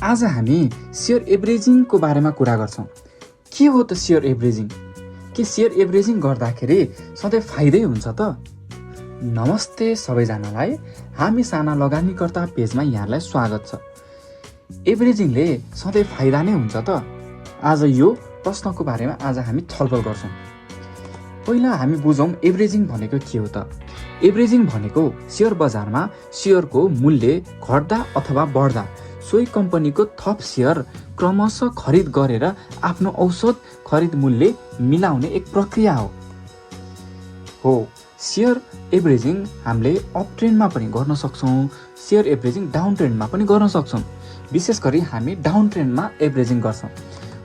आज हामी सेयर एभरेजिङको बारेमा कुरा गर्छौँ। के हो त सेयर एभरेजिङ? के सेयर एभरेजिङ गर्दाखेरि सधैँ फाइदै हुन्छ त? नमस्ते सबैजनालाई, हामी साना लगानीकर्ता पेजमा यहाँलाई स्वागत छ। एभरेजिङले सधैँ फाइदा नै हुन्छ त? आज यो प्रश्नको बारेमा आज हामी छलफल गर्छौँ। पहिला हामी बुझौँ एभरेजिङ भनेको के हो त? एभरेजिङ भनेको सेयर बजारमा सेयरको मूल्य घट्दा अथवा बढ्दा सोही कम्पनीको थप सेयर क्रमशः खरिद गरेर आफ्नो औसत खरिद मूल्य मिलाउने एक प्रक्रिया हो। सेयर एभरेजिङ हामीले अप ट्रेन्डमा पनि गर्न सक्छौँ, सेयर एभरेजिङ डाउन ट्रेन्डमा पनि गर्न सक्छौँ। विशेष गरी हामी डाउन ट्रेन्डमा एभरेजिङ गर्छौँ।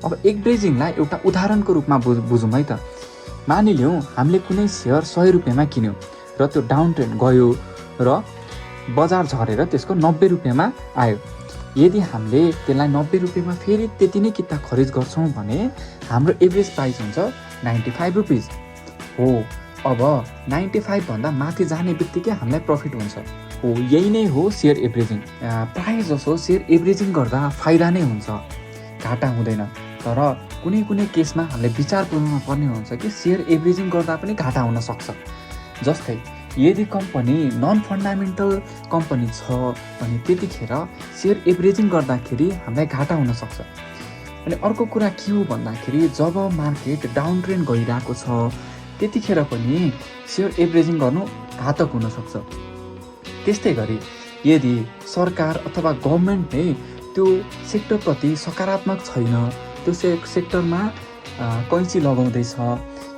अब एभरेजिङलाई एउटा उदाहरणको रूपमा बुझौँ है त। मानिलिउँ हामीले कुनै सेयर 100 रुपियाँमा किन्यौँ र त्यो डाउन ट्रेन्ड गयो र बजार झरेर त्यसको 90 रुपियाँमा आयो। यदि हामीले त्यसलाई 90 रुपियाँमा फेरि त्यति नै किता खरिद गर्छौँ भने हाम्रो एभरेज प्राइस हुन्छ 95 रुपिस हो। अब 95 भन्दा माथि जाने बित्तिकै हामीलाई प्रफिट हुन्छ हो। यही नै हो सेयर एभरेजिङ। प्रायः जसो सेयर एभरेजिङ गर्दा फाइदा नै हुन्छ, घाटा हुँदैन। तर कुनै कुनै केसमा हामीले विचार गर्नु पर्ने हुन्छ कि सेयर एभरेजिङ गर्दा पनि घाटा हुन सक्छ। जस्तै यदि कम्पनी नन फन्डामेन्टल कम्पनी छ भने त्यतिखेर सेयर एभरेजिङ गर्दाखेरि हामीलाई घाटा हुन सक्छ। अनि अर्को कुरा के हो भन्दाखेरि जब मार्केट डाउन ट्रेन्ड गइरहेको छ त्यतिखेर पनि सेयर एभरेजिङ गर्नु घातक हुन सक्छ। त्यस्तै गरी यदि सरकार अथवा गभर्मेन्टले त्यो सेक्टरप्रति सकारात्मक छैन, त्यो सेक्टरमा कैँची लगाउँदैछ,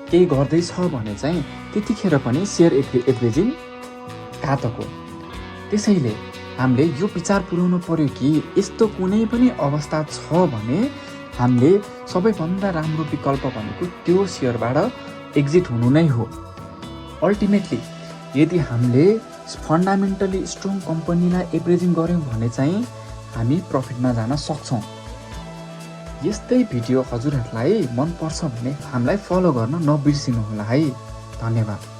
केही गर्दैछ भने चाहिँ त्यतिखेर पनि सेयर एभरेजिङ घातक हो। त्यसैले हामीले यो विचार पुर्याउनु पर्यो कि यस्तो कुनै पनि अवस्था छ भने हामीले सबैभन्दा राम्रो विकल्प भनेको त्यो सेयरबाट एक्जिट हुनु नै हो। अल्टिमेटली यदि हामीले फन्डामेन्टली स्ट्रङ कम्पनीलाई एभरेजिङ गऱ्यौँ भने चाहिँ हामी प्रफिटमा जान सक्छौँ। यस्तै भिडियो हजुरहरूलाई मन पर्छ भने हामीलाई फलो गर्न नबिर्सिनु होला है। धन्यवाद।